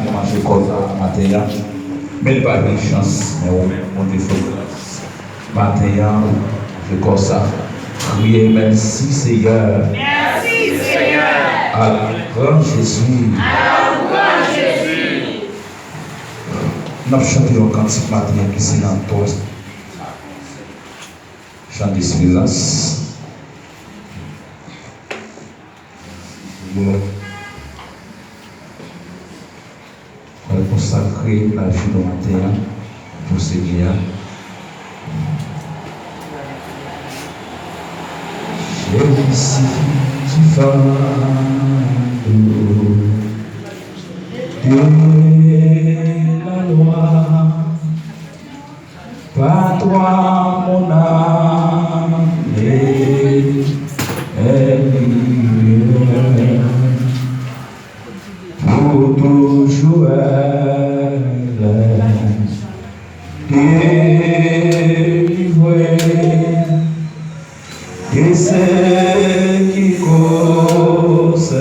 Je mange comme ça matin, mais pas de chance, mais on défaut. Matin, je comme ça. Priez, merci Seigneur. Merci Seigneur. À grand Jésus. À grand Jésus. Nous chantons un cantique matin qui c'est dans toi. Chant d'espérance. On va consacrer la vie de matin pour Seigneur. J'ai ici du fardeau de la loi. Par toi, mon âme est libre. Pour toujours elle est délivrée. Et c'est qui cause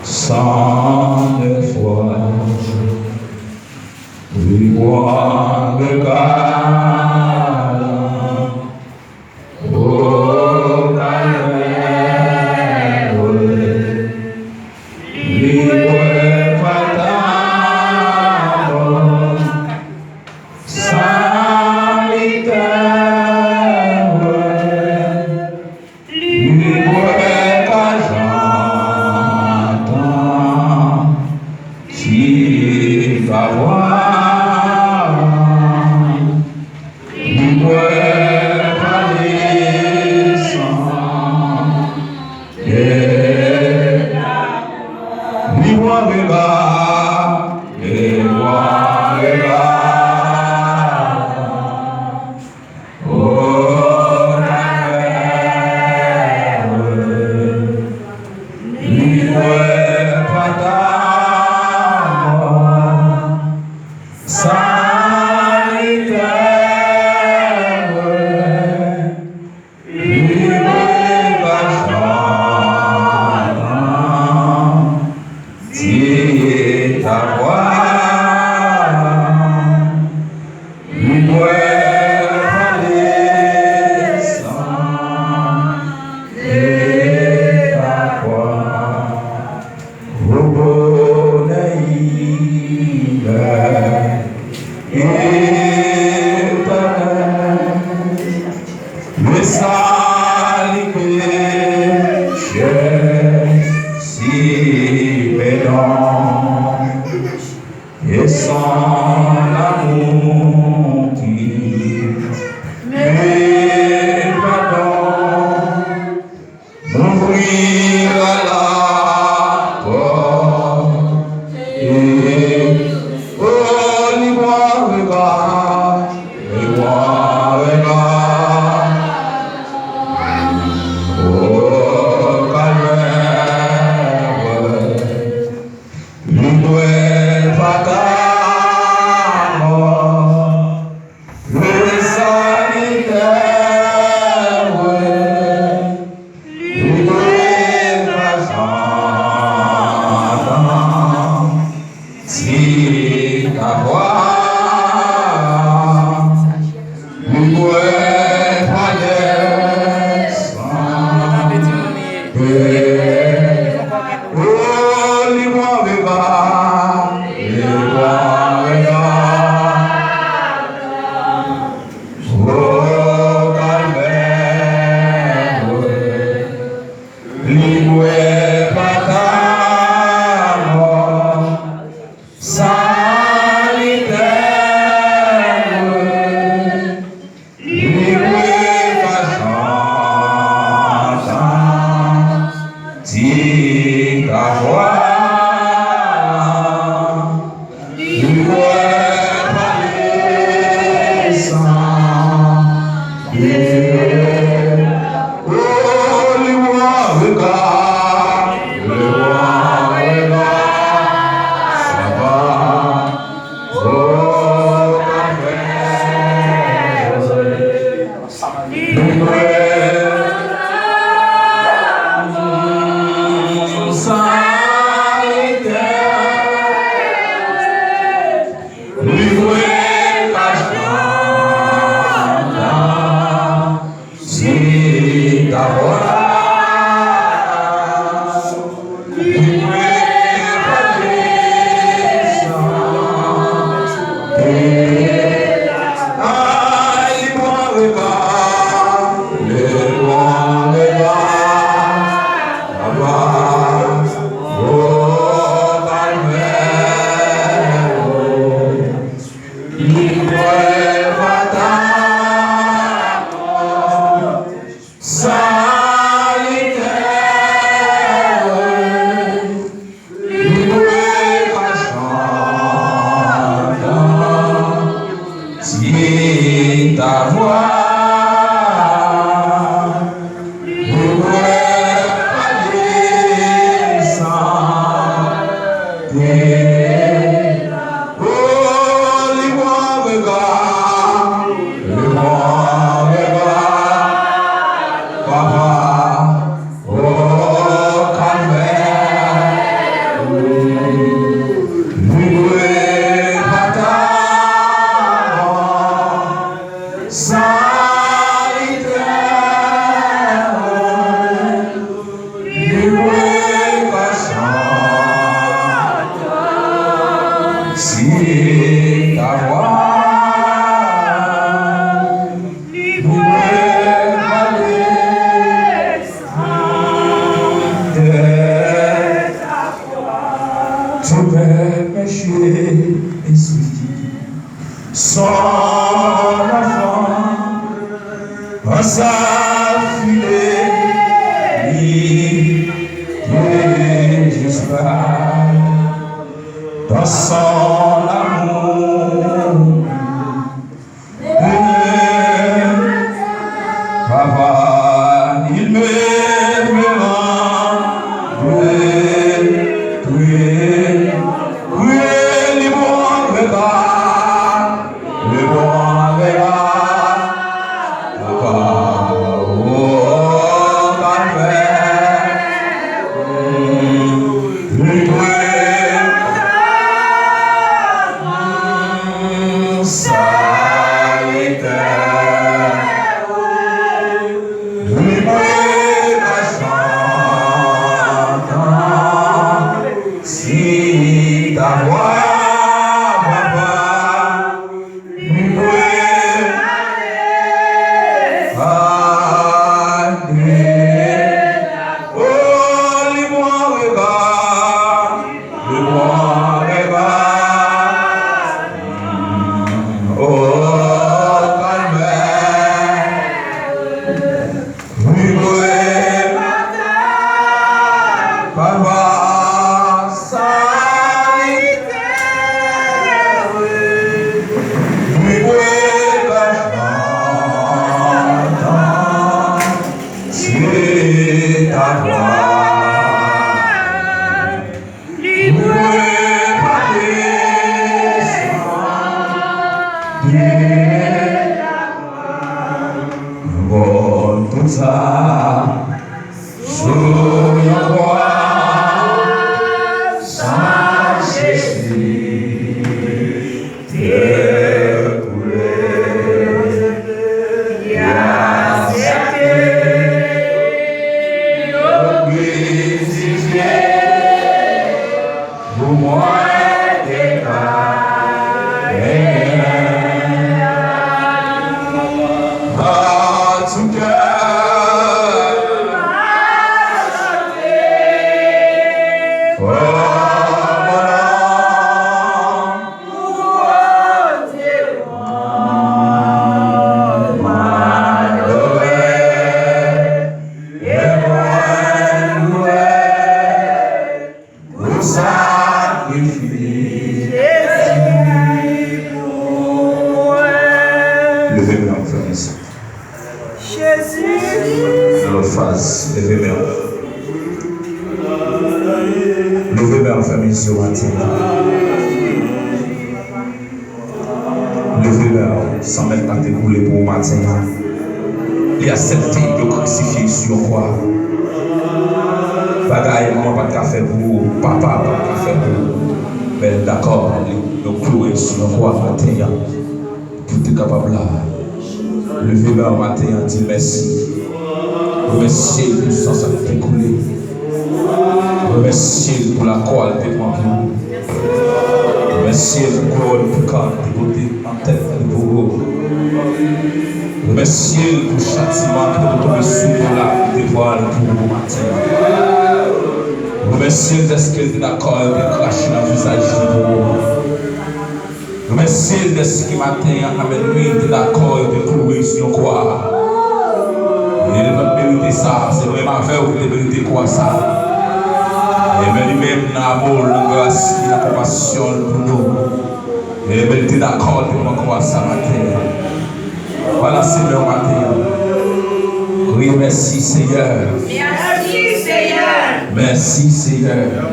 sans de foi, lui moi le garde, au calvaire, libre fatale,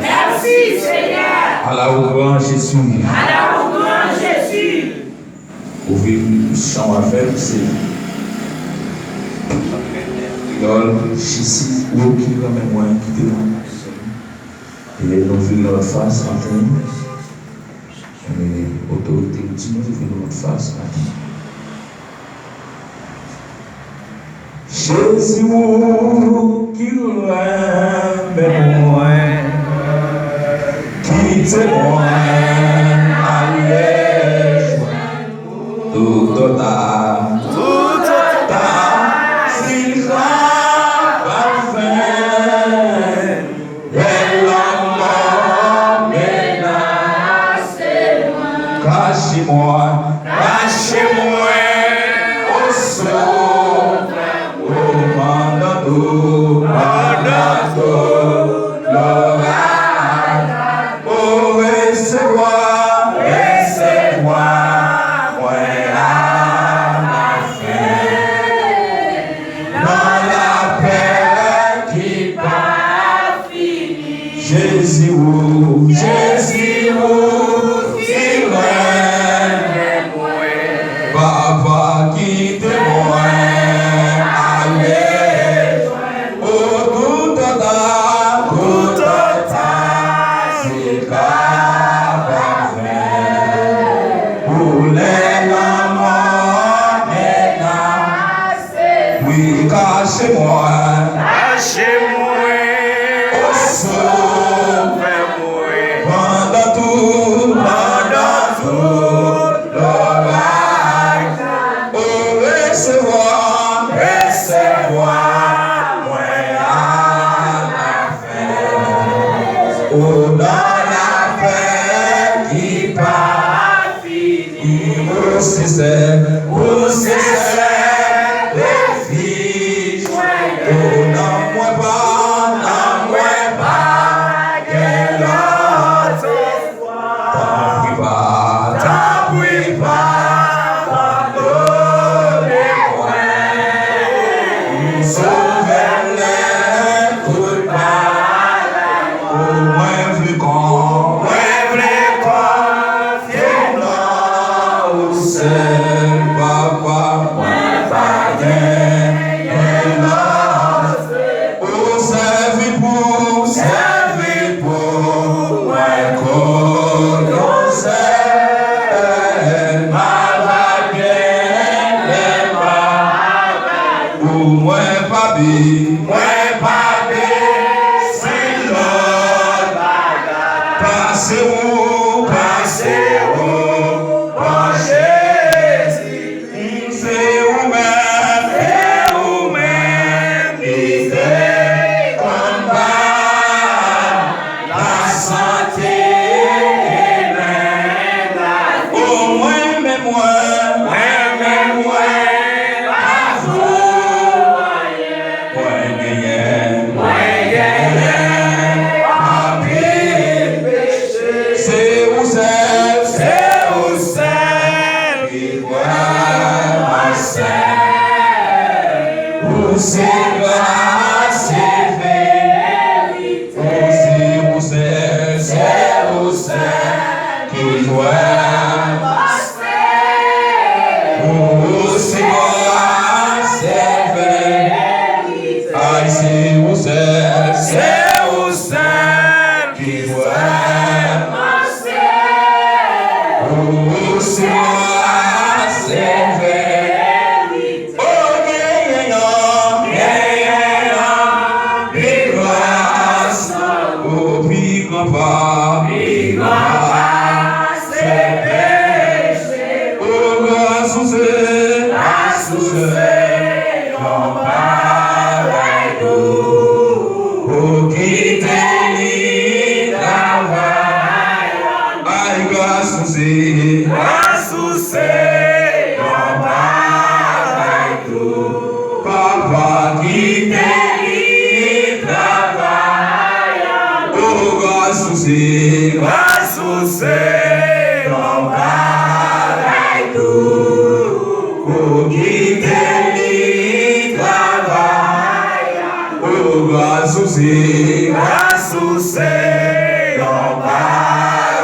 Merci Seigneur. À la grand Jésus. À la grand Jésus. Ouvrez le champ à faire, c'est. Jésus, ou qui ramène moi, qui te ramène. Et nous vivons notre face matin. Et autorité, nous vivons notre face matin. Jésus, qui ramène moi, qui te ramène à l'aise, tout ta, s'il cachez-moi, cachez-moi au sol, au mandato, l'orage, au recevoir, moi à la fin, dans la paix qui pas fini, Jésus, Jésus, Papa qui te voit aller au tout ta c'est pas vrai pour les mamans oui cachez-moi au sauve-moi pendant tout recevoir, moi à la fin. Oh, dans la paix qui pas fini. Où c'est les filles. Oh, non, moi pas, quel autre espoir. T'en prie pas. Graças ao Senhor, Pai.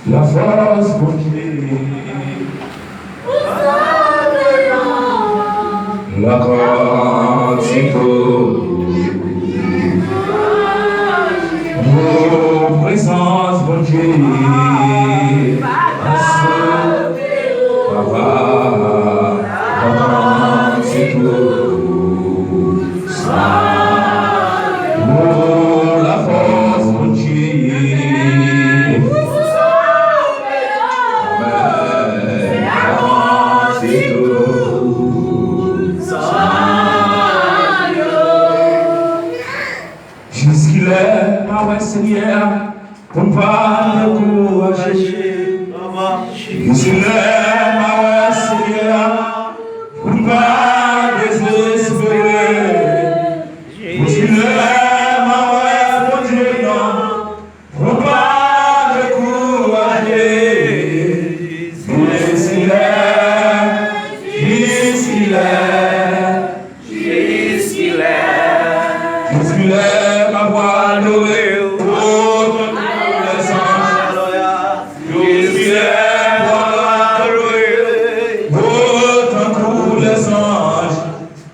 La force pour Dieu, la quantité, vos présences pour Dieu, papa, la quantité, la force pour Dieu. Jusqu'il est, ma Seigneur, pour ne pas me encourager. Jusqu'il est, ma Seigneur, pour ne pas désespérer. Jusqu'il est, ma Dieu, pour ne pas me encourager. Jusqu'il est, ma voix adorée, oh, les anges. Jusqu'il est, ma voix adorée, oh, tant que les anges.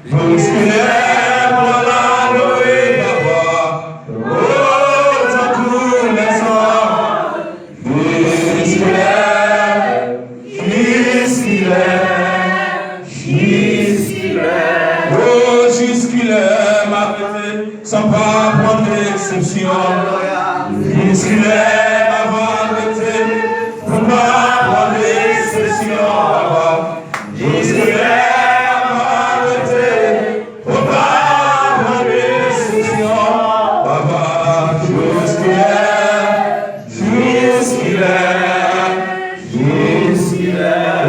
Jusqu'il est, ma voix adorée, papa, oh, tant que les anges. Jusqu'il est, oh, jusqu'il est, ma vérité, sans pas prendre d'exception. Jusqu'il est, ma vérité, sans pas prendre d'exception. Jusqu'il est, ma vérité, sans pas prendre d'exception. Papa, jusqu'il est,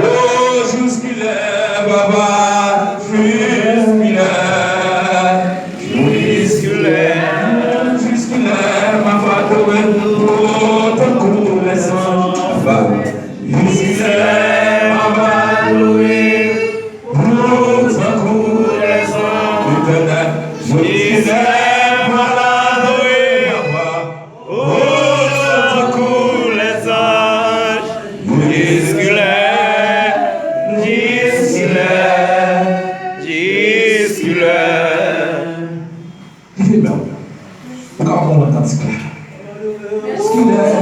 oh, jusqu'il est, papa, jusqu'il est, ma voix oh, tant que les anges. Jusqu'il est, ma voix oh, tant que les anges. Jusqu'il est, ma voix papa, oh, tant que les anges. Jusqu'il est. Encore on entend ce clair. Ce qu'il est,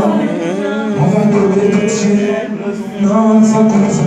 on va donner tout de suite. Non, c'est comme ça.